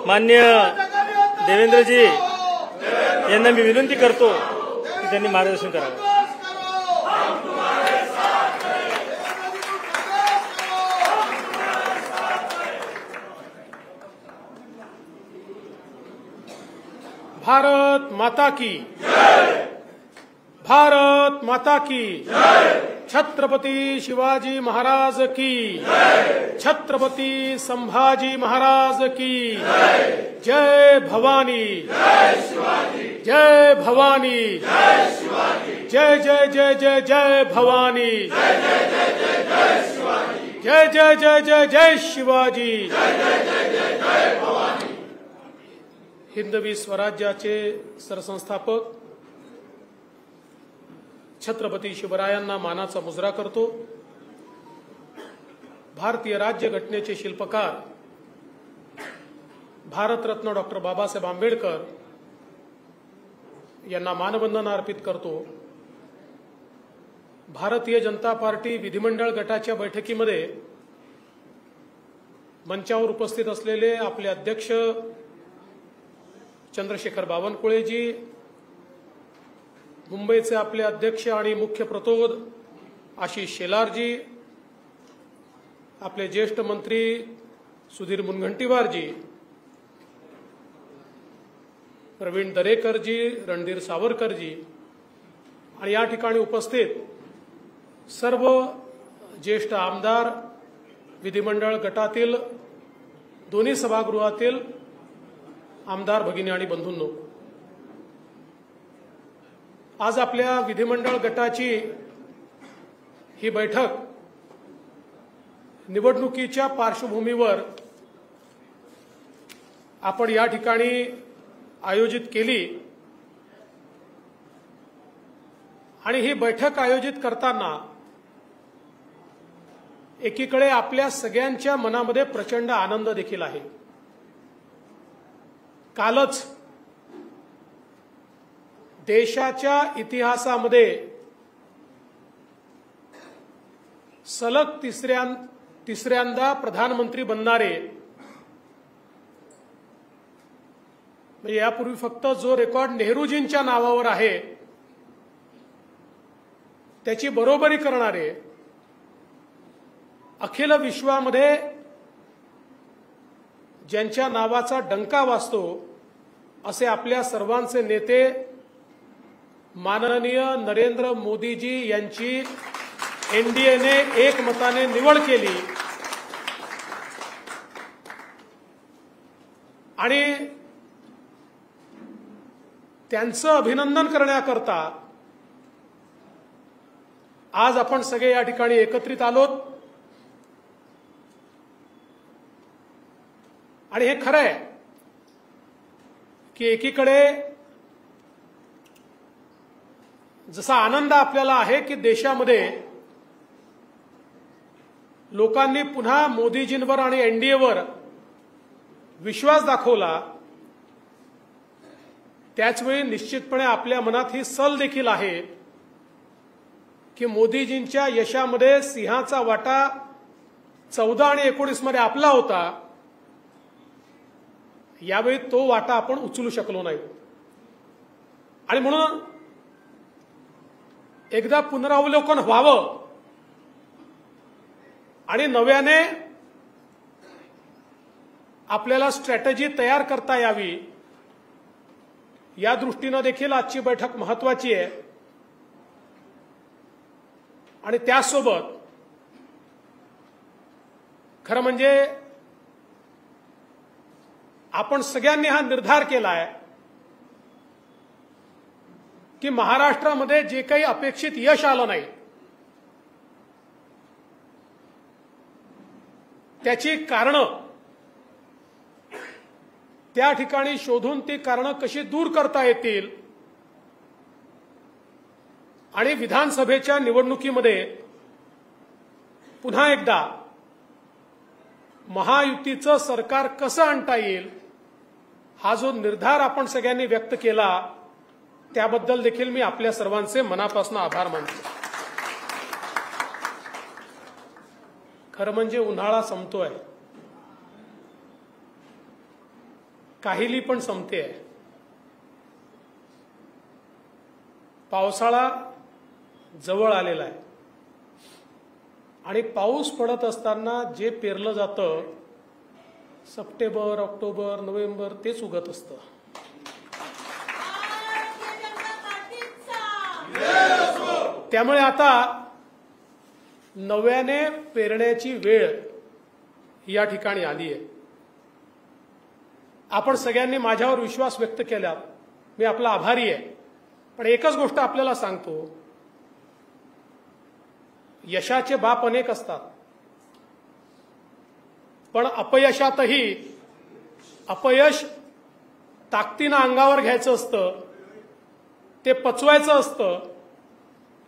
मान्य देवेंद्रजी यांना मी विनंती करतो की त्यांनी मार्गदर्शन करावं. भारत माता की जय. भारत माता की जय. छत्रपती शिवाजी महाराज की जय. छत्रपती संभाजी महाराज की जय. जय भवानी जय शिवाजी. जय भवानी जय शिवाजी. जय जय जय जय जय भवानी. जय जय जय जय जय शिवाजी. जय जय जय जय जय शिवाजी. जय जय जय जय जय भवानी. हिंदवी स्वराज्याचे सरसंस्थापक छत्रपती शिवरायांना मानाचा मुजरा करतो. भारतीय राज्यघटनेचे शिल्पकार भारतरत्न डॉक्टर बाबासाहेब आंबेडकर यांना मानवंदना अर्पित करतो. भारतीय जनता पार्टी विधिमंडळ गटाच्या बैठकीमध्ये मंचावर उपस्थित असलेले आपले अध्यक्ष चंद्रशेखर बावनकुळेजी, मुंबईचे आपले अध्यक्ष आणि मुख्य प्रतोद आशिष शेलारजी, आपले ज्येष्ठ मंत्री सुधीर मुनगंटीवारजी, प्रवीण दरेकरजी, रणधीर सावरकरजी आणि या ठिकाणी उपस्थित सर्व ज्येष्ठ आमदार, विधिमंडळ गटातील दोन्ही सभागृहातील आमदार भगिनी आणि बंधूंनो, आज आपल्या विधिमंडळ गटाची ही बैठक निवडणुकीच्या पार्श्वभूमीवर आपण या ठिकाणी आयोजित केली आणि ही बैठक आयोजित करताना एकीकडे आपल्या सगळ्यांच्या मनामध्ये प्रचंड आनंद देखील आहे. कालच देशाच्या इतिहासामध्ये सलग तिसऱ्यांदा प्रधानमंत्री बनणारे, म्हणजे यापूर्वी फक्त जो रेकॉर्ड नेहरूजींच्या नावावर आहे त्याची बरोबरी करणारे, अखिल विश्वामध्ये ज्यांच्या नावाचा डंका वाजतो असे आपल्या सर्वांचे नेते माननीय नरेंद्र मोदीजी यांची एनडीएने एकमताने निवड केली आणि त्यांचं अभिनंदन करण्याकरता आज आपण सगळे या ठिकाणी एकत्रित आलोत. आणि हे खरं आहे की एकीकडे जसा आनंद आपल्याला आहे की देशामध्ये लोकांनी पुन्हा मोदीजींवर आणि एनडीएवर विश्वास दाखवला, त्याचवेळी निश्चितपणे आपल्या मनात ही सल देखील आहे की मोदीजींच्या यशामध्ये सिंहाचा वाटा 14 आणि 19 मध्ये आपला होता. यावेळी तो वाटा आपण उचलू शकलो नाही आणि म्हणून एकदा पुनरावलोकन व्हावं आणि नव्याने आपल्याला स्ट्रॅटेजी तयार करता यावी या दृष्टीने देखील आजची बैठक महत्वाची आहे. आणि त्यासोबत खरं म्हणजे आपण सगळ्यांनी हा निर्धार केलाय की महाराष्ट्रामध्ये जे काही अपेक्षित यश आलं नाही त्याची कारणं त्या ठिकाणी शोधून ती कारणं कशी दूर करता येतील आणि विधानसभेच्या निवडणुकीमध्ये पुन्हा एकदा महायुतीचं सरकार कसं आणता येईल हा जो निर्धार आपण सगळ्यांनी व्यक्त केला त्याबद्दल देखील मी आपल्या सर्वांचे मनापासून आभार मानतो. खरं म्हणजे उन्हाळा संपतोय काहिली पण संपते आहे. पावसाळा जवळ आलेला आहे आणि पाऊस पडत असताना जे पेरलं जातं सप्टेंबर, ऑक्टोबर, नोव्हेंबर तेच उगत असतं. त्यामुळे आता नव्याने पेरण्याची वेळ या ठिकाणी आली आहे. आपण सगळ्यांनी माझ्यावर विश्वास व्यक्त केला, मी आपला आभारी आहे. पण एकच गोष्ट आपल्याला सांगतो, यशाचे बाप अनेक असतात, पण अपयशातही अपयश ताकदीनं अंगावर घ्यायचं असतं, ते पचवायचं असतं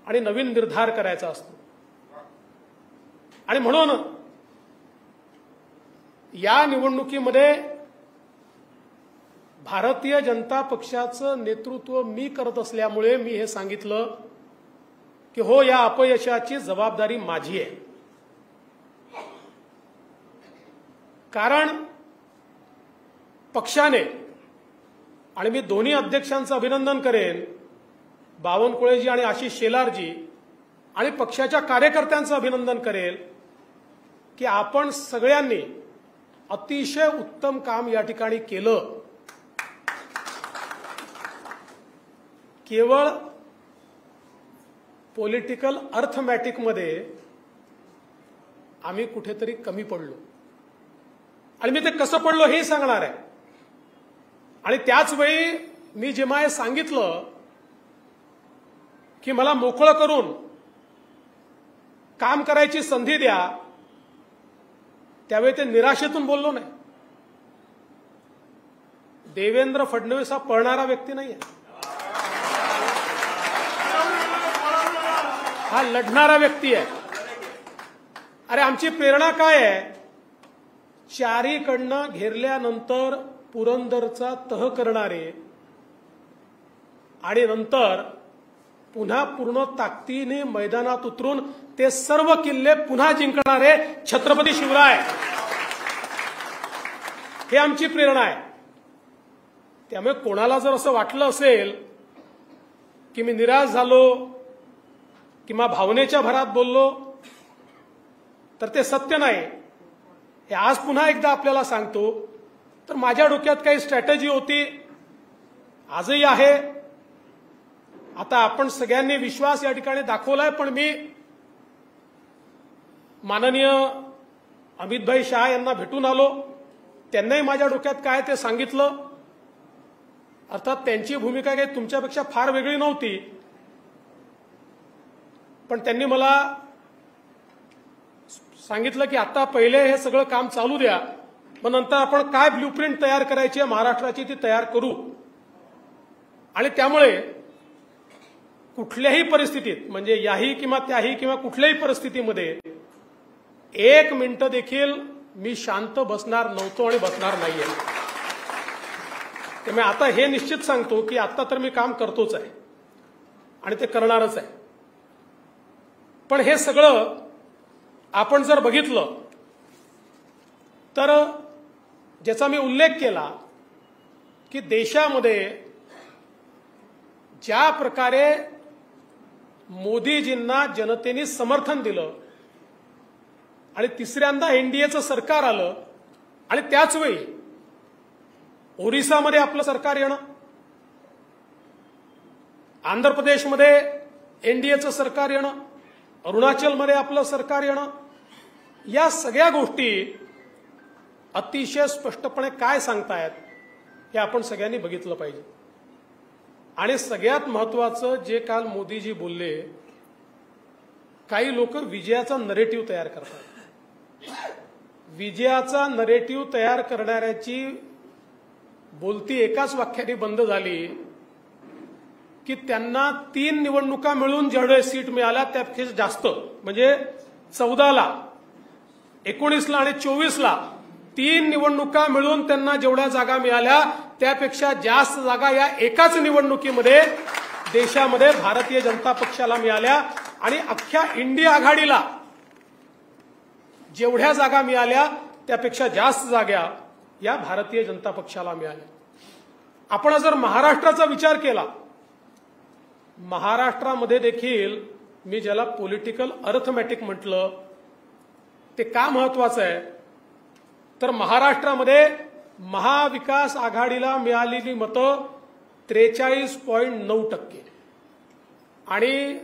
आणि नवीन निर्धार करायचा असतो. आणि म्हणून या निवडणुकीमध्ये भारतीय जनता पक्षाचं नेतृत्व मी करत असल्यामुळे मी हे सांगितलं की हो, या अपयशाची जबाबदारी माझी आहे. कारण पक्षाने, आणि मी दोन्ही अध्यक्षांचं अभिनंदन करेन, बावनकुळेजी आणि आशिष शेलारजी, आणि पक्षाच्या कार्यकर्त्यांचं अभिनंदन करेल की आपण सगळ्यांनी अतिशय उत्तम काम या ठिकाणी केलं. केवळ पॉलिटिकल अर्थमॅटिकमध्ये आम्ही कुठेतरी कमी पडलो, आणि मी ते कसं पडलो हे सांगणार आहे. आणि त्याच वेळी मी जेव्हा हे सांगितलं की मला मोकळं करून काम करायची संधी द्या, त्यावेळी ते निराशेतून बोललो नाही. देवेंद्र फडणवीस हा पळणारा व्यक्ती नाहीये, हा लढणारा व्यक्ती आहे. अरे आमची प्रेरणा काय आहे? चारीकडनं घेरल्यानंतर पुरंदरचा तह करणारे आणि नंतर पुन्हा पूर्ण ताकदीने मैदानात उतरून ते सर्व किल्ले पुन्हा जिंकणारे छत्रपती शिवराय, हे आमची प्रेरणा आहे. त्यामुळे कोणाला जर असं वाटलं असेल की मी निराश झालो किंवा भावनेच्या भरात बोललो तर ते सत्य नाही. हे आज पुन्हा एकदा आपल्याला सांगतो. तर माझ्या डोक्यात काही स्ट्रॅटेजी होती, आजही आहे. आता आपण सगळ्यांनी विश्वास या ठिकाणी दाखवलाय, पण मी माननीय अमितभाई शाह यांना भेटून आलो, त्यांनाही माझ्या डोक्यात काय ते सांगितलं. अर्थात त्यांची भूमिका काही तुमच्यापेक्षा फार वेगळी नव्हती, पण त्यांनी मला सांगितलं की आता पहिले हे सगळं काम चालू द्या, मग नंतर आपण काय ब्ल्यूप्रिंट तयार करायची आहे महाराष्ट्राची ती तयार करू. आणि त्यामुळे कुठल्याही परिस्थितीत, म्हणजे याही किंवा त्याही किंवा कुठल्याही परिस्थितीमध्ये एक मिनिट देखील मी शांत बसणार नव्हतो आणि बसणार नाहीये. त्यामुळे आता हे निश्चित सांगतो की आता तर मी काम करतोच आहे आणि ते करणारच आहे. पण हे सगळं आपण जर बघितलं तर ज्याचा मी उल्लेख केला की देशामध्ये ज्या प्रकारे मोदीजींना जनतेने समर्थन दिलं आणि तिसऱ्यांदा एनडीएचं सरकार आलं, आणि त्याच वेळी ओरिसामध्ये आपलं सरकार येणं, आंध्र प्रदेशमध्ये एनडीएचं सरकार येणं, अरुणाचलमध्ये आपलं सरकार येणं, या सगळ्या गोष्टी अतिशय स्पष्टपणे काय सांगतायत हे आपण सगळ्यांनी बघितलं पाहिजे. आणि सगळ्यात महत्वाचं जे काल मोदीजी बोलले, काही लोक विजयाचा नरेटिव्ह तयार करतात. विजयाचा नरेटिव्ह तयार करणाऱ्याची बोलती एकाच वाक्याने बंद झाली की त्यांना 3 निवडणुका मिळून जेवढे सीट मिळाल्या त्यापेक्षा जास्त, म्हणजे 14ला, 19ला आणि 24ला 3 निवडणुका मिळून त्यांना जेवढ्या जागा मिळाल्या त्यापेक्षा जास्त जागा या एकाच निवडणुकीमध्ये देशामध्ये भारतीय जनता पक्षाला मिळाल्या. आणि अख्ख्या इंडिया आघाडीला जेवढ्या जागा मिळाल्या त्यापेक्षा जास्त जागा या भारतीय जनता पक्षाला मिळाल्या. आपण जर महाराष्ट्राचा विचार केला, महाराष्ट्रामध्ये देखील मी ज्याला पॉलिटिकल अर्थमॅटिक म्हटलं ते का महत्वाचं आहे, तर महाराष्ट्रामध्ये महाविकास आघाडीला मिळालेली मतं 43.9% आणि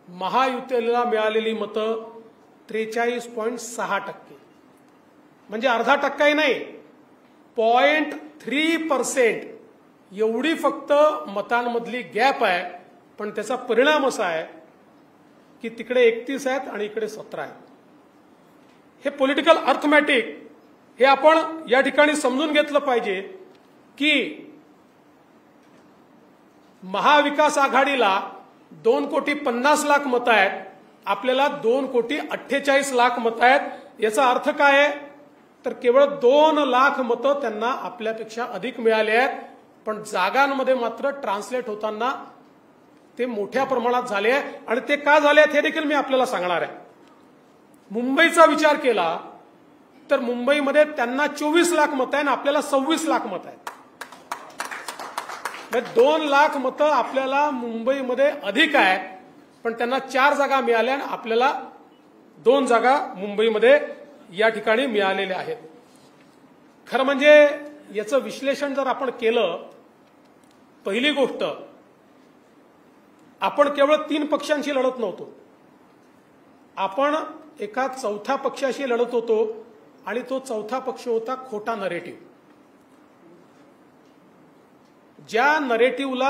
महायुतीला मिळालेली मतं 43.6%. म्हणजे अर्धा टक्काही नाही, 0.3% एवढी फक्त मतांमधली गॅप आहे. पण त्याचा परिणाम असा आहे की तिकडे 31 आहेत आणि इकडे 17 आहेत. हे पॉलिटिकल अर्थमॅटिक हे आपण या ठिकाणी समजून घेतलं पाहिजे की महाविकास आघाडीला 2,50,00,000 मतं आहेत, आपल्याला 2,48,00,000 मतं आहेत. याचा अर्थ काय आहे, तर केवळ 2,00,000 मतं त्यांना आपल्यापेक्षा अधिक मिळाले आहेत. पण जागांमध्ये मात्र ट्रान्सलेट होताना ते मोठ्या प्रमाणात झाले आहे. आणि ते का झाले आहेत हे देखील मी आपल्याला सांगणार आहे. मुंबईचा विचार केला तर मुंबईमध्ये त्यांना 24,00,000 मतं आहे आणि आपल्याला 26,00,000 मतं आहेत. 2,00,000 मतं आपल्याला मुंबईमध्ये अधिक आहे, पण त्यांना 4 जागा मिळाल्या आणि आपल्याला 2 जागा मुंबईमध्ये या ठिकाणी मिळालेल्या आहेत. खरं म्हणजे याचं विश्लेषण जर आपण केलं, पहिली गोष्ट, आपण केवळ 3 पक्षांशी लढत नव्हतो, आपण एका चौथ्या पक्षाशी लढत होतो आणि तो चौथा पक्ष होता खोटा नरेटिव्ह. ज्या नरेटिव्हला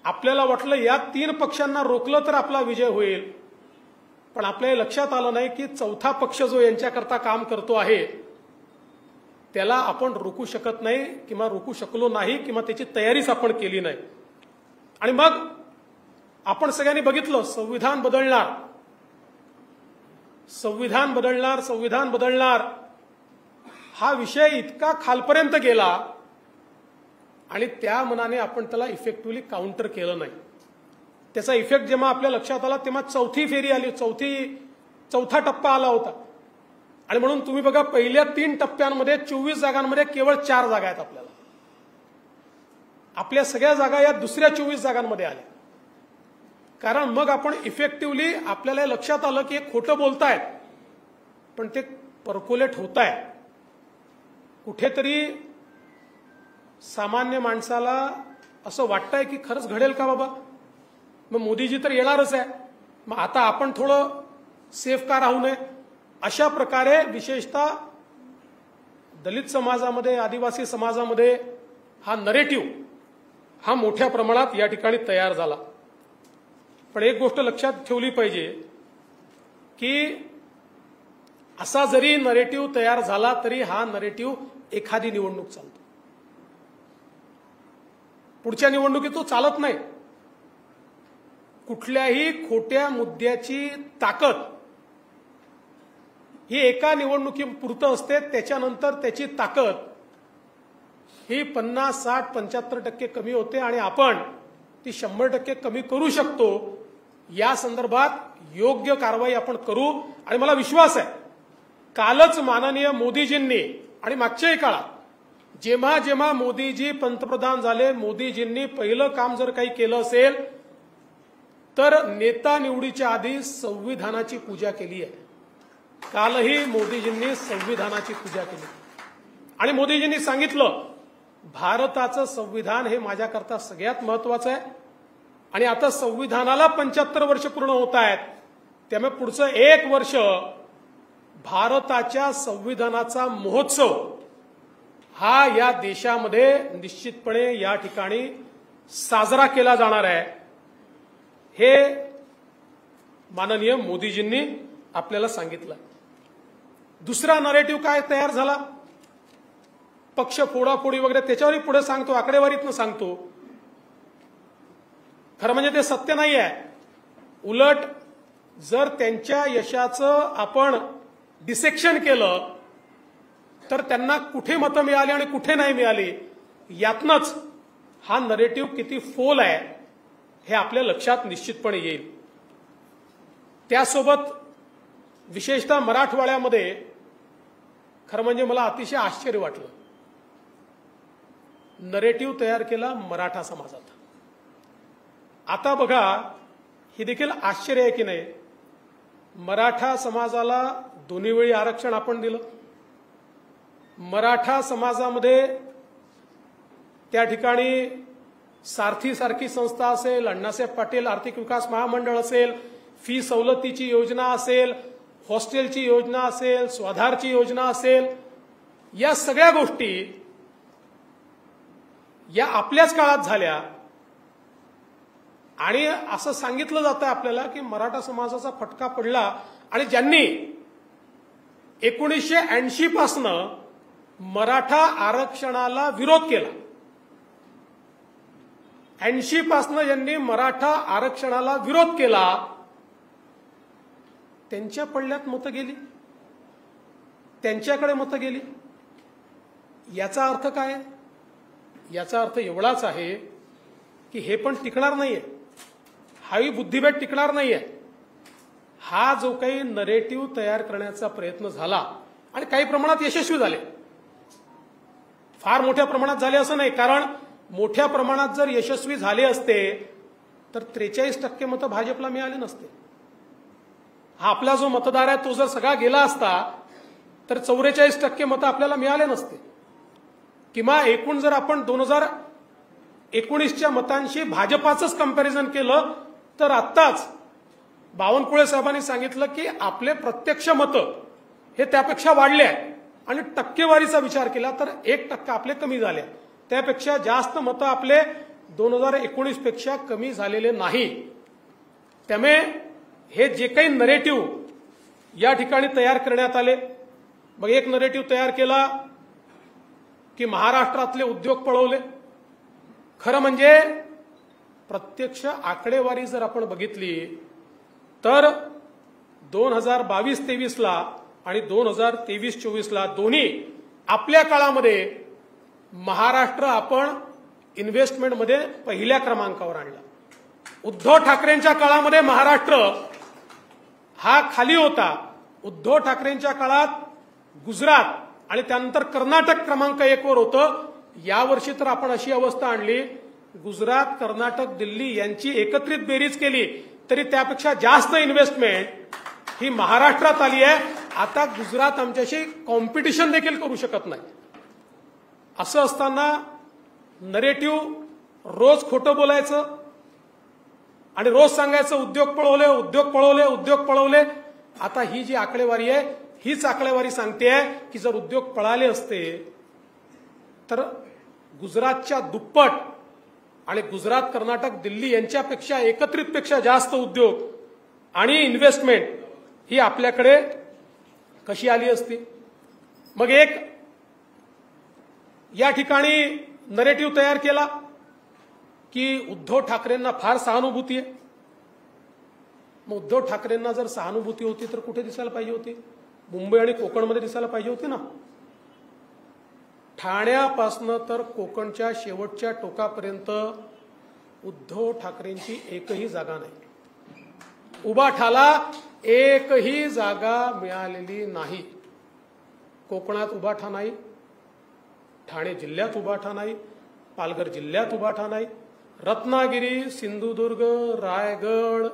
आपल्याला वाटलं या 3 पक्षांना रोखलं तर आपला विजय होईल, पण आपल्या लक्षात आलं नाही की चौथा पक्ष जो यांच्याकरता काम करतो आहे त्याला आपण रोखू शकत नाही किंवा रोखू शकलो नाही किंवा त्याची तयारीच आपण केली नाही. आणि मग आपण सगळ्यांनी बघितलं संविधान बदलणार, संविधान बदलणार, संविधान बदलणार हा विषय इतका खालपर्यंत गेला आणि त्या मनाने आपण त्याला इफेक्टिव्हली काउंटर केलं नाही. त्याचा इफेक्ट जेव्हा आपल्या लक्षात आला तेव्हा चौथी फेरी आली, चौथा टप्पा आला होता. आणि म्हणून तुम्ही बघा पहिल्या 3 टप्प्यांमध्ये 24 जागांमध्ये केवळ 4 जागा आहेत आपल्याला. आपल्या सगळ्या जागा या दुसऱ्या 24 जागांमध्ये आल्या. कारण मग आपण इफेक्टिव्हली आपल्याला लक्षात आलं की खोटं बोलतायत पण ते पर्क्युलेट होत आहे. कुठेतरी सामान्य माणसाला असं वाटतंय की खरंच घडेल का बाबा, मग मोदीजी तर येणारच आहे, मग आता आपण थोडं सेफ का राहू नये. अशा प्रकारे विशेषतः दलित समाजामध्ये, आदिवासी समाजामध्ये हा नरेटिव्ह हा मोठ्या प्रमाणात या ठिकाणी तयार झाला. पण एक गोष्ट लक्षात ठेवली पाहिजे की असा जरी नरेटिव्ह तयार झाला तरी हा नरेटिव्ह एखादी निवडणूक चालतो, पुढच्या निवडणुकीत तो चालत नाही. कुठल्याही खोट्या मुद्द्याची ताकद ही एका निवडणुकीपुरतं असते, त्याच्यानंतर त्याची ताकद ही 50, 60, 75% कमी होते आणि आपण ती 100% कमी करू शकतो. या संदर्भात योग्य कारवाई आपण करू. आणि मला विश्वास आहे कालच माननीय मोदीजींनी आणि मागच्याही काळात जेव्हा जेव्हा मोदीजी पंतप्रधान झाले, मोदीजींनी पहिलं काम जर काही केलं असेल तर नेता निवडीच्या आधी संविधानाची पूजा केली आहे. कालही मोदीजींनी संविधानाची पूजा केली आणि मोदीजींनी सांगितलं भारताचं संविधान हे माझ्याकरता सगळ्यात महत्वाचं आहे. आणि आता संविधानाला 75 वर्ष पूर्ण होत आहेत, त्यामुळे पुढचं 1 वर्ष भारताच्या संविधानाचा महोत्सव हा या देशामध्ये निश्चितपणे या ठिकाणी साजरा केला जाणार आहे. हे माननीय मोदीजींनी आपल्याला सांगितलं. दुसरा नरेटिव्ह काय तयार झाला, पक्ष फोडाफोडी वगैरे, त्याच्यावरही पुढे सांगतो, आकडेवारीतनं सांगतो. खरं म्हणजे ते सत्य नाही आहे. उलट जर त्यांच्या यशाचं आपण डिसेक्शन केलं तर त्यांना कुठे मतं मिळाली आणि कुठे नाही मिळाली यातनंच हा नरेटिव्ह किती फोल आहे हे आपल्या लक्षात निश्चितपणे येईल. त्यासोबत विशेषतः मराठवाड्यामध्ये खरं म्हणजे मला अतिशय आश्चर्य वाटलं. नरेटिव्ह तयार केला मराठा समाजात. आता बघा, ही देखील आश्चर्य आहे की नाही, मराठा समाजाला दोन्ही वेळी आरक्षण आपण दिलं. मराठा समाजामध्ये त्या ठिकाणी सारथी संस्था असेल, अण्णासाहेब पाटील आर्थिक विकास महामंडळ असेल, फी सवलतीची योजना असेल, हॉस्टेलची योजना असेल, स्वाधारची योजना असेल, या सगळ्या गोष्टी या आपल्याच काळात झाल्या. आणि असं सांगितलं जातं आपल्याला की मराठा समाजाचा फटका पडला आणि ज्यांनी 1980 पासनं मराठा आरक्षणाला विरोध केला, 80 पासनं ज्यांनी मराठा आरक्षणाला विरोध केला, त्यांच्या पडल्यात मतं गेली, त्यांच्याकडे मतं गेली. याचा अर्थ काय? याचा अर्थ एवढाच आहे की हे पण टिकणार नाहीये, हाही बुद्धिबळ टिकणार नाहीये. हा जो काही नरेटिव्ह तयार करण्याचा प्रयत्न झाला आणि काही प्रमाणात यशस्वी झाले, फार मोठ्या प्रमाणात झाले असं नाही, कारण मोठ्या प्रमाणात जर यशस्वी झाले असते तर 43% मतं भाजपला मिळाले नसते. हा आपला जो मतदार आहे तो जर सगळा गेला असता तर 44% मतं आपल्याला मिळाले नसते. किंवा एकूण जर आपण 2019च्या मतांशी भाजपाचंच कंपॅरिझन केलं तर आत्ताच बावनकुळे साहेबांनी सांगितलं की आपले प्रत्यक्ष मतं हे त्यापेक्षा वाढले आहे आणि टक्केवारीचा विचार केला तर 1% आपले कमी झाले. त्यापेक्षा जास्त मतं आपले 2019 पेक्षा कमी झालेले नाही. त्यामुळे हे जे काही नरेटिव्ह या ठिकाणी तयार करण्यात आले, मग एक नरेटिव्ह तयार केला की महाराष्ट्रातले उद्योग पळवले. खरं म्हणजे प्रत्यक्ष आकडेवारी जर आपण बघितली तर 2022-23ला आणि 2023-24ला दोन्ही आपल्या काळामध्ये महाराष्ट्र आपण इन्व्हेस्टमेंटमध्ये पहिल्या क्रमांकावर आणला. उद्धव ठाकरेंच्या काळामध्ये महाराष्ट्र हा खाली होता. उद्धव ठाकरेंच्या काळात गुजरात आणि त्यानंतर कर्नाटक क्रमांक 1 वर होतं. यावर्षी तर आपण अशी अवस्था आणली, गुजरात, कर्नाटक, दिल्ली यांची एकत्रित बेरीज केली तरी त्यापेक्षा जास्त इन्व्हेस्टमेंट ही महाराष्ट्रात आली आहे. आता गुजरात आमच्याशी कॉम्पिटिशन देखील करू शकत नाही. असं असताना नरेटिव्ह रोज खोटं बोलायचं आणि रोज सांगायचं उद्योग पळवले, उद्योग पळवले, उद्योग पळवले. आता ही जी आकडेवारी आहे हीच आकडेवारी सांगते की जर उद्योग पळाले असते तर गुजरातच्या दुप्पट आणि गुजरात, कर्नाटक, दिल्ली यांच्यापेक्षा एकत्रितपेक्षा जास्त उद्योग आणि इन्व्हेस्टमेंट ही आपल्याकडे कशी आली असती. मग एक या ठिकाणी नरेटिव्ह तयार केला की उद्धव ठाकरेंना फार सहानुभूती आहे. मग उद्धव ठाकरेंना जर सहानुभूती होती तर कुठे दिसायला पाहिजे होती? मुंबई आणि कोकणमध्ये दिसायला पाहिजे होती ना. ठाण्यापासनं तर कोकणच्या शेवटच्या टोकापर्यंत उद्धव ठाकरेंची एकही जागा नाही. उबाठाला एकही जागा मिळालेली नाही. कोकणात उबाठा नाही, ठाणे जिल्ह्यात उबाठा नाही, पालघर जिल्ह्यात उबाठा नाही, रत्नागिरी, सिंधुदुर्ग, रायगड,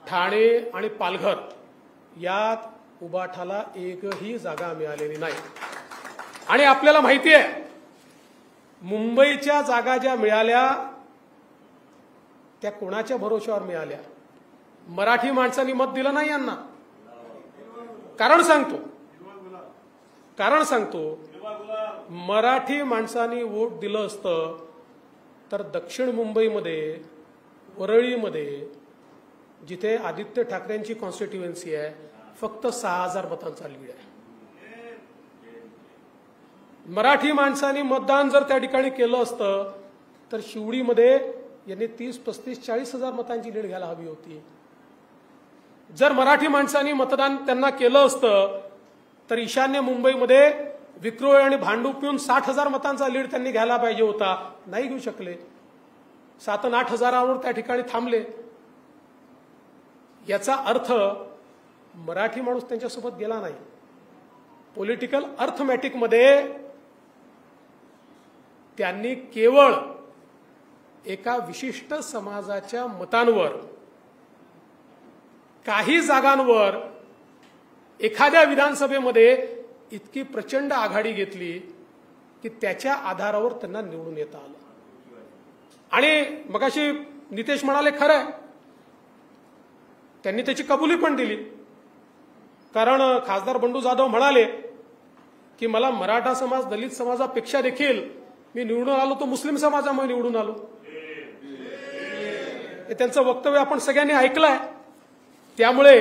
ठाणे आणि पालघर यात उबाठाला एकही जागा मिळालेली नाही. आणि आपल्याला माहिती आहे मुंबईच्या जागा ज्या मिळाल्या त्या कोणाच्या भरोश्यावर मिळाल्या? मराठी माणसांनी मत दिलं नाही यांना. कारण सांगतो मराठी माणसांनी वोट दिलं असतं तर दक्षिण मुंबईमध्ये, वरळीमध्ये, जिथे आदित्य ठाकरेंची कॉन्स्टिट्युएन्सी आहे, फक्त 6000 मतांचा लीड आहे. मराठी माणसांनी मतदान जर त्या ठिकाणी केलं असतं तर शिवडीमध्ये यांनी 30, 35, 40,000 मतांची लीड घ्यायला हवी होती. जर मराठी माणसांनी मतदान त्यांना केलं असतं तर ईशान्य मुंबईमध्ये विक्रोळी आणि भांडूप पिऊन 60,000 मतांचा लीड त्यांनी घ्यायला पाहिजे होता. नाही घेऊ शकले. 7 आणि 8 हजारावर त्या ठिकाणी थांबले. याचा अर्थ मराठी माणूस त्यांच्यासोबत गेला नाही. पॉलिटिकल अर्थमॅटिकमध्ये त्यांनी केवळ एका विशिष्ट समाजाच्या मतांवर, काही जागांवर एखाद्या विधानसभेमध्ये इतकी प्रचंड आघाडी घेतली की त्याच्या आधारावर त्यांना निवडून येता आलं. आणि मगाशी नितेश म्हणाले खरं आहे, त्यांनी त्याची कबुली पण दिली. कारण खासदार बंडू जाधव म्हणाले की मला मराठा समाज, दलित समाजापेक्षा देखील मी निवडून आलो तो मुस्लिम समाजामुळे निवडून आलो. हे त्यांचं वक्तव्य आपण सगळ्यांनी ऐकलंय. त्यामुळे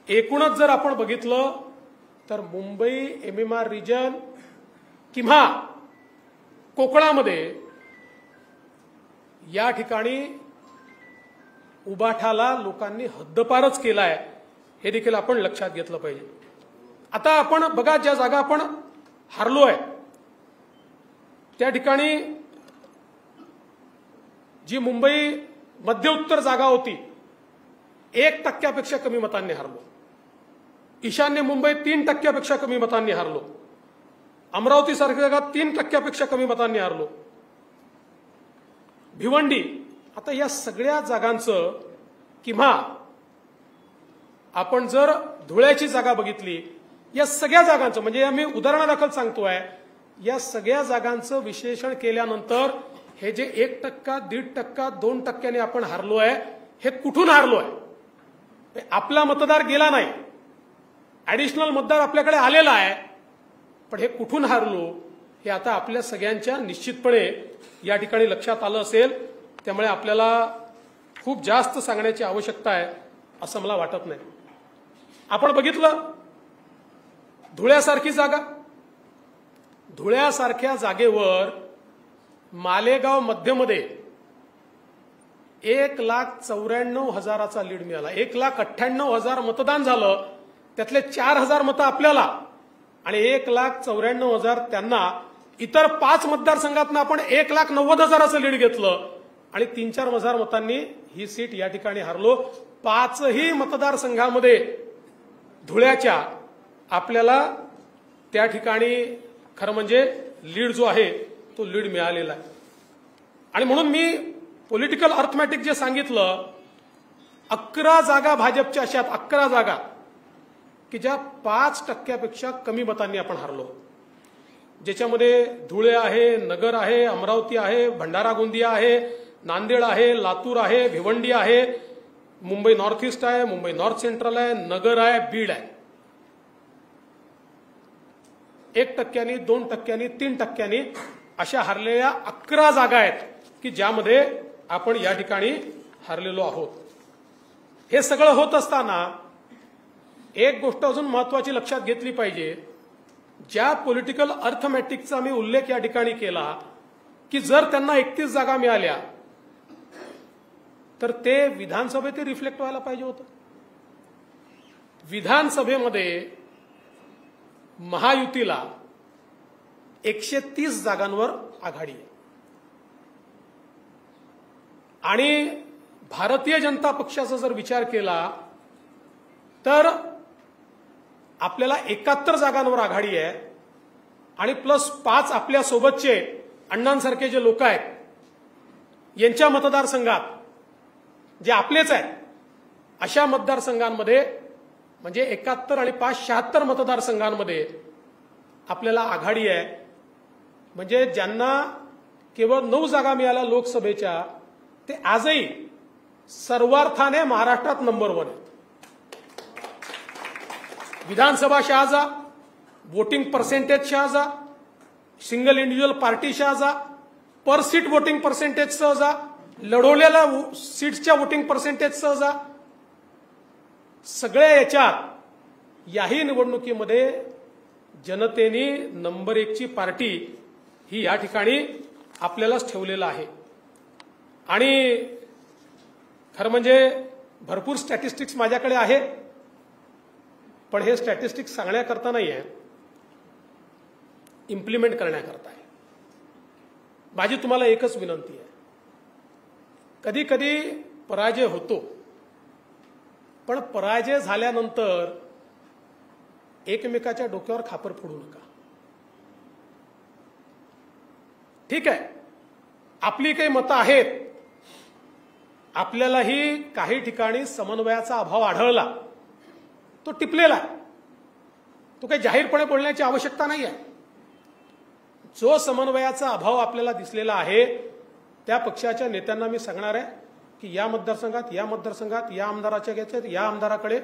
एकूणच जर आपण बघितलं तर मुंबई MMR रिजन किंवा कोकणामध्ये या ठिकाणी उबाठाला लोकांनी हद्दपारच केलाय, हे देखील आपण लक्षात घेतलं पाहिजे. आता आपण बघा, ज्या जागा आपण हारलो आहे त्या ठिकाणी जी मुंबई मध्य उत्तर जागा होती 1% कमी मतांनी हारलो. ईशान्य मुंबई 3% कमी मतांनी हारलो. अमरावती सारख्या जागा 3% कमी मतांनी हारलो. भिवंडी, आता या सगळ्या जागांचं किंवा आपण जर धुळ्याची जागा बघितली, या सगळ्या जागांचं, म्हणजे मी उदाहरणादाखल सांगतोय, या सगळ्या जागांचं विश्लेषण केल्यानंतर हे जे 1%, 1.5%, 2% आपण हारलोय, हे कुठून हारलोय? आपला मतदार गेला नाही, ऍडिशनल मतदार आपल्याकडे आलेला आहे, पण हे कुठून हारलो हे आता आपल्या सगळ्यांच्या निश्चितपणे या ठिकाणी लक्षात आलं असेल. त्यामुळे आपल्याला खूप जास्त सांगण्याची आवश्यकता आहे असं मला वाटत नाही. आपण बघितलं धुळ्यासारखी जागा, धुळ्यासारख्या जागेवर मालेगाव मध्यमध्ये 1,94,000 लीड मिळाला. 1,98,000 मतदान झालं, त्यातले 4,000 मतं आपल्याला आणि 1,94,000 त्यांना. इतर 5 मतदारसंघातनं आपण 1,90,000 लीड घेतलं आणि 3-4,000 मतांनी ही सीट या ठिकाणी हारलो. 5ही मतदारसंघामध्ये धुळ्याच्या आपल्याला त्या ठिकाणी खरं म्हणजे लीड जो आहे तो लीड मिळालेला आहे. आणि म्हणून मी पॉलिटिकल अर्थमॅटिक जे सांगितलं, 11 जागा भाजपच्या अशात 11 जागा की ज्या 5% कमी मतांनी आपण हारलो, ज्याच्यामध्ये धुळे आहे, नगर आहे, अमरावती आहे, भंडारा गोंदिया आहे, नांदेड आहे, लातूर आहे, भिवंडी आहे, मुंबई नॉर्थ ईस्ट आहे, मुंबई नॉर्थ सेंट्रल आहे, नगर आहे, बीड आहे. 1%, 2%, 3% अशा हारलेल्या 11 जागा आहेत की ज्यामध्ये आपण या ठिकाणी हारलेलो आहोत. हे सगळं होत असताना एक गोष्ट अजून महत्वाची लक्षात घेतली पाहिजे. ज्या पॉलिटिकल अर्थमॅटिकचा मी उल्लेख या ठिकाणी केला की जर त्यांना 31 जागा मिळाल्या तर ते विधानसभेत रिफ्लेक्ट व्हायला पाहिजे होतं. विधानसभेमध्ये महायुतीला 130 जागांवर आघाडी आहे आणि भारतीय जनता पक्षाचा जर विचार केला तर आपल्याला 71 जागांवर आघाडी आहे आणि प्लस 5 आपल्या सोबतचे अण्णांसारखे जे लोक आहेत यांच्या मतदारसंघात जे आपलेच आहेत अशा मतदारसंघांमध्ये म्हणजे 71 आणि 5 76 मतदारसंघांमध्ये आपल्याला आघाडी आहे. म्हणजे ज्यांना केवळ 9 जागा मिळाल्या लोकसभेच्या ते आजही सर्वार्थाने महाराष्ट्रात नंबर 1 आहेत. विधानसभा शहाजा, वोटिंग पर्सेंटेज शहाजा, सिंगल इंडिव्हिज्युअल पार्टी शहाजा, पर सीट वोटिंग पर्सेंटेज सहजा, लढवलेल्या सीट्सच्या वोटिंग पर्सेंटेज सहजा, सगळ्या याच्यात याही निवडणुकीमध्ये जनतेने नंबर 1ची पार्टी ही या ठिकाणी आपल्यालाच ठेवलेलं आहे. आणि खरं म्हणजे भरपूर स्टॅटिस्टिक्स माझ्याकडे आहे, पण हे स्टॅटिस्टिक्स सांगण्याकरता नाही आहे, इम्प्लिमेंट करण्याकरता आहे. माझी तुम्हाला एकच विनंती आहे, कधी कधी पराजय होतो, पण पराजय झाल्यानंतर एकमेकाच्या डोक्यावर खापर फोडू नका. ठीक आहे, आपली काही मतं आहेत, आपल्यालाही काही ठिकाणी समन्वयाचा अभाव आढळला, तो टिपलेला आहे, तो काही जाहीरपणे बोलण्याची आवश्यकता नाही आहे. जो समन्वयाचा अभाव आपल्याला दिसलेला आहे त्या पक्षाच्या नेत्यांना मी सांगणार आहे की या मतदारसंघात या आमदाराच्या घेतल्यात या आमदाराकडे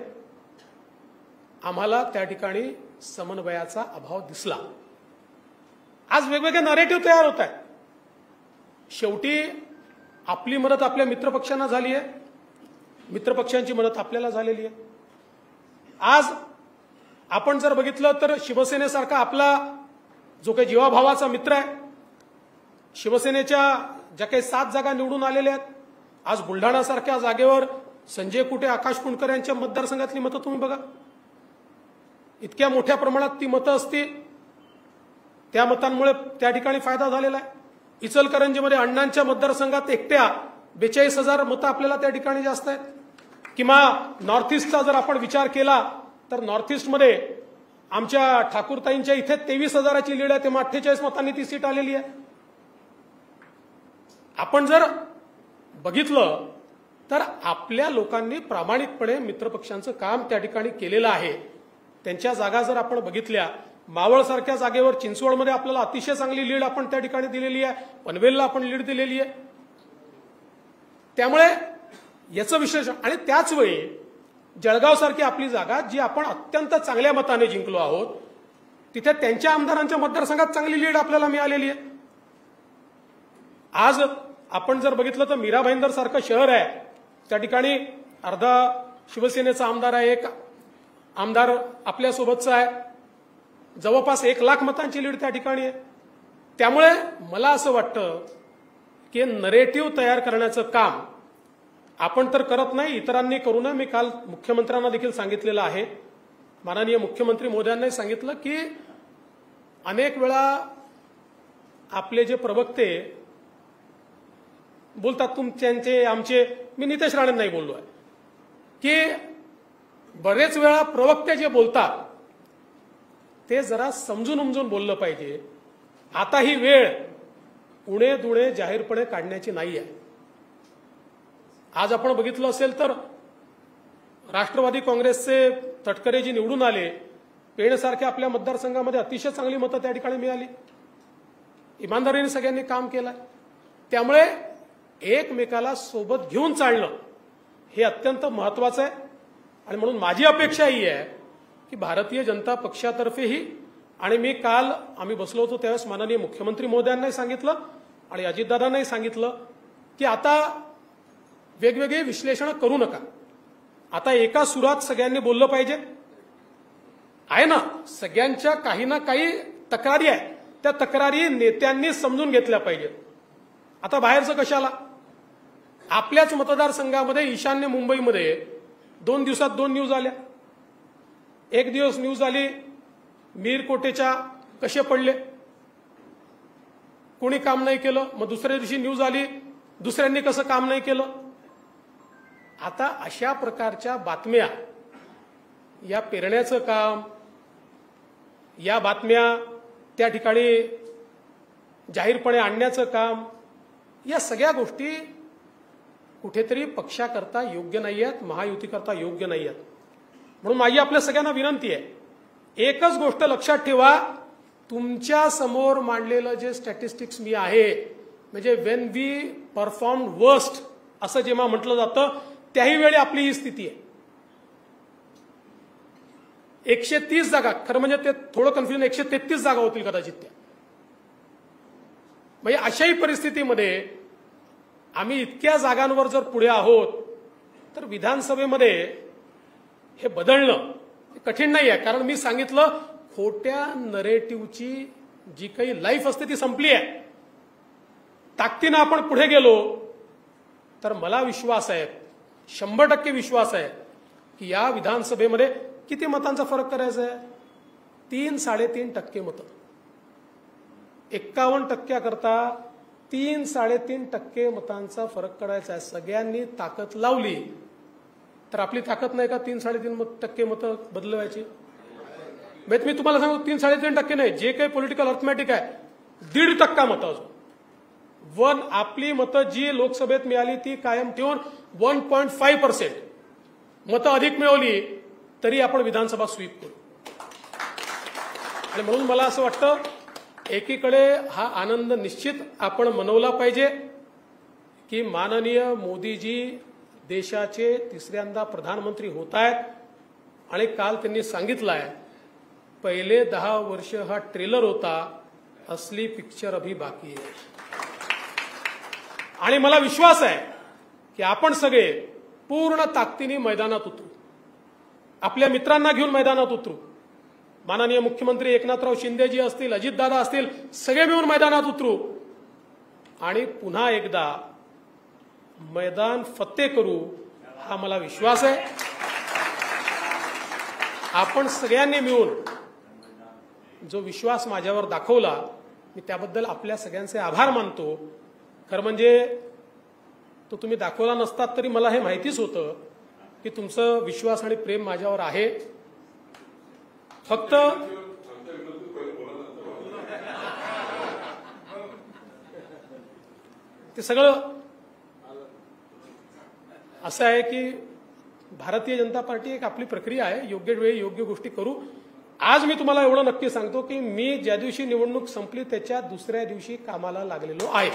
आम्हाला त्या ठिकाणी समन्वयाचा अभाव दिसला. आज वेगवेगळे नरेटिव्ह तयार होत आहेत. शेवटी आपली मदत आपल्या मित्रपक्षांना झाली आहे, मित्रपक्षांची मदत आपल्याला झालेली आहे. आज आपण जर बघितलं तर शिवसेनेसारखा आपला जो काही जीवाभावाचा मित्र आहे, शिवसेनेच्या ज्या काही 7 जागा निवडून आलेल्या आहेत, आज बुलढाणासारख्या जागेवर संजय कुटे, आकाश कुंडकर यांच्या मतदारसंघातली मतं तुम्ही बघा. इतक्या मोठ्या प्रमाणात ती मतं असतील, त्या मतांमुळे त्या ठिकाणी फायदा झालेला आहे. इचलकरंजीमध्ये अण्णांच्या मतदारसंघात एकट्या 42,000 मतं आपल्याला त्या ठिकाणी जास्त आहेत. किंवा नॉर्थ ईस्टचा जर आपण विचार केला तर नॉर्थ ईस्टमध्ये आमच्या ठाकूरताईंच्या इथे 23,000ची लीड आहे, तेव्हा 48 मतांनी ती सीट आलेली आहे. आपण जर बघितलं तर आपल्या लोकांनी प्रामाणिकपणे मित्रपक्षांचं काम त्या ठिकाणी केलेलं आहे. त्यांच्या जागा जर आपण बघितल्या, मावळसारख्या जागेवर चिंचवडमध्ये आपल्याला अतिशय चांगली लीड आपण त्या ठिकाणी दिलेली आहे, पनवेलला आपण लीड दिलेली आहे. त्यामुळे याचं विश्लेषण, आणि त्याच वेळी जळगावसारखी आपली जागा जी आपण अत्यंत चांगल्या मताने जिंकलो आहोत, तिथे त्यांच्या आमदारांच्या मतदारसंघात चांगली लीड आपल्याला मिळालेली आहे. आज आपण जर बघितलं तर मीरा भाईंदर सारखं शहर आहे, त्या ठिकाणी अर्धा शिवसेनेचा आमदार आहे, एक आमदार आपल्यासोबतचा आहे, जवळपास 1,00,000 मतांची लीड त्या ठिकाणी आहे. त्यामुळे मला असं वाटतं की नरेटिव्ह तयार करण्याचं काम आपण तर करत नाही, इतरांनी करू नये. मी काल मुख्यमंत्र्यांना देखील सांगितलेलं आहे, माननीय मुख्यमंत्री महोदयांनी सांगितलं की अनेक वेळा आपले जे प्रवक्ते बोलतात, तुमचे आमचे, मी नितेश राणेंनाही बोललो आहे की बरेच वेळा प्रवक्ते जे बोलतात ते जरा समजून उमजून बोललं पाहिजे. आता ही वेळ उणे दुणे जाहीरपणे काढण्याची नाही आहे. आज आपण बघितलं असेल तर राष्ट्रवादी काँग्रेसचे तटकरे जी निवडून आले, पेणसारख्या आपल्या मतदारसंघामध्ये अतिशय चांगली मतं त्या ठिकाणी मिळाली. इमानदारीने सगळ्यांनी काम केलं. त्यामुळे एकमेकाला सोबत घेऊन चालणं हे अत्यंत महत्वाचं आहे. आणि म्हणून माझी अपेक्षा ही आहे की भारतीय जनता पक्षातर्फेही, आणि मी काल आम्ही बसलो होतो त्यावेळेस माननीय मुख्यमंत्री महोदयांनाही सांगितलं आणि अजितदादांनाही सांगितलं की आता वेगवेगळे विश्लेषण करू नका, आता एका सुरात सगळ्यांनी बोललं पाहिजे. आहे ना, सगळ्यांच्या काही ना काही तक्रारी आहे, त्या तक्रारी नेत्यांनी समजून घेतल्या पाहिजेत. आता बाहेरचं कशाला, आपल्याच मतदारसंघामध्ये ईशान्य मुंबईमध्ये 2 दिवसात 2 न्यूज आल्या. एक दिवस न्यूज आली मीरकोटेच्या कसे पडले, कोणी काम नाही केलं, मग दुसऱ्या दिवशी न्यूज आली दुसऱ्यांनी कसं काम नाही केलं. आता अशा प्रकारच्या बातम्या, या पेरण्याचं काम, या बातम्या त्या ठिकाणी जाहीरपणे आणण्याचं काम, या सगळ्या गोष्टी कुठेतरी पक्षाकरता योग्य नाही आहेत, महायुतीकरता योग्य नाही आहेत. म्हणून माझी आपल्या सगळ्यांना विनंती आहे, एकच गोष्ट लक्षात ठेवा, तुमच्या समोर मांडलेलं जे स्टॅटिस्टिक्स मी आहे, म्हणजे वेन वी परफॉर्म वर्स्ट असं जेव्हा म्हटलं जातं त्याही वेळी आपली ही स्थिती आहे. 130 जागा, खरं म्हणजे ते थोडं कन्फ्युजन, 133 जागा होतील कदाचित त्या. म्हणजे अशाही परिस्थितीमध्ये आम्ही इतक्या जागांवर जर पुढे आहोत तर विधानसभेमध्ये हे बदलणं कठीण नाही आहे. कारण मी सांगितलं, खोट्या नरेटिव्हची जी काही लाईफ असते ती संपली आहे. ताकदीनं आपण पुढे गेलो तर मला विश्वास आहे, 100% विश्वास आहे की या विधानसभेमध्ये किती मतांचा फरक करायचा आहे, 3-3.5% मतं. 51% करता 3-3.5% मतांचा फरक करायचा आहे. सगळ्यांनी ताकद लावली तर आपली ताकद नाही का 3-3.5% मतं बदलवायची. म्हणजे मी तुम्हाला सांगू 3-3.5% नाही, जे काही पॉलिटिकल अर्थमॅटिक आहे 1.5% मतं अजून आपली मतं जी लोकसभेत मिळाली ती कायम ठेवून 1.5% मतं अधिक मिळवली तरी आपण विधानसभा स्वीप करू. आणि म्हणून मला असं वाटतं एकीकडे हा आनंद निश्चित आपण मनवला पाहिजे की माननीय मोदीजी देशाचे तिसऱ्यांदा प्रधानमंत्री होत आहेत आणि काल त्यांनी सांगितलं आहे पहिले 10 वर्ष हा ट्रेलर होता, असली पिक्चर अभी बाकी आहे. आणि मला विश्वास आहे की आपण सगळे पूर्ण ताकदीने मैदानात उतरू, आपल्या मित्रांना घेऊन मैदानात उतरू. माननीय मुख्यमंत्री एकनाथराव शिंदेजी असतील, अजितदादा असतील, सगळे मिळून मैदानात उतरू आणि पुन्हा एकदा मैदान फत्ते करू, हा मला विश्वास आहे. आपण सगळ्यांनी मिळून जो विश्वास माझ्यावर दाखवला मी त्याबद्दल आपल्या सगळ्यांचे आभार मानतो. खरं म्हणजे तो तुम्ही दाखवला नसतात तरी मला हे माहितीच होतं की तुमचं विश्वास आणि प्रेम माझ्यावर आहे. फक्त ते सगळं असं आहे की भारतीय जनता पार्टी एक आपली प्रक्रिया आहे, योग्य वेळी योग्य गोष्टी करू. आज मी तुम्हाला एवढं नक्की सांगतो की मी ज्या दिवशी निवडणूक संपली त्याच्या दुसऱ्या दिवशी कामाला लागलेलो आहे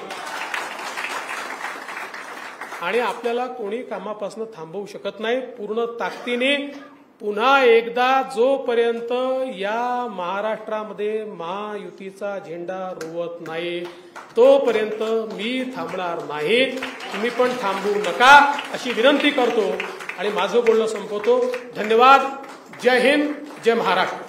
आणि आपल्याला कोणी कामापासून थांबवू शकत नाही. पूर्ण ताकदीने पुन्हा एकदा जोपर्यंत या महाराष्ट्रामध्ये महायुतीचा झेंडा रोवत नाही तोपर्यंत मी थांबणार नाही. तुम्ही पण थांबू नका अशी विनंती करतो आणि माझं बोलणं संपवतो. धन्यवाद. जय हिंद, जय महाराष्ट्र.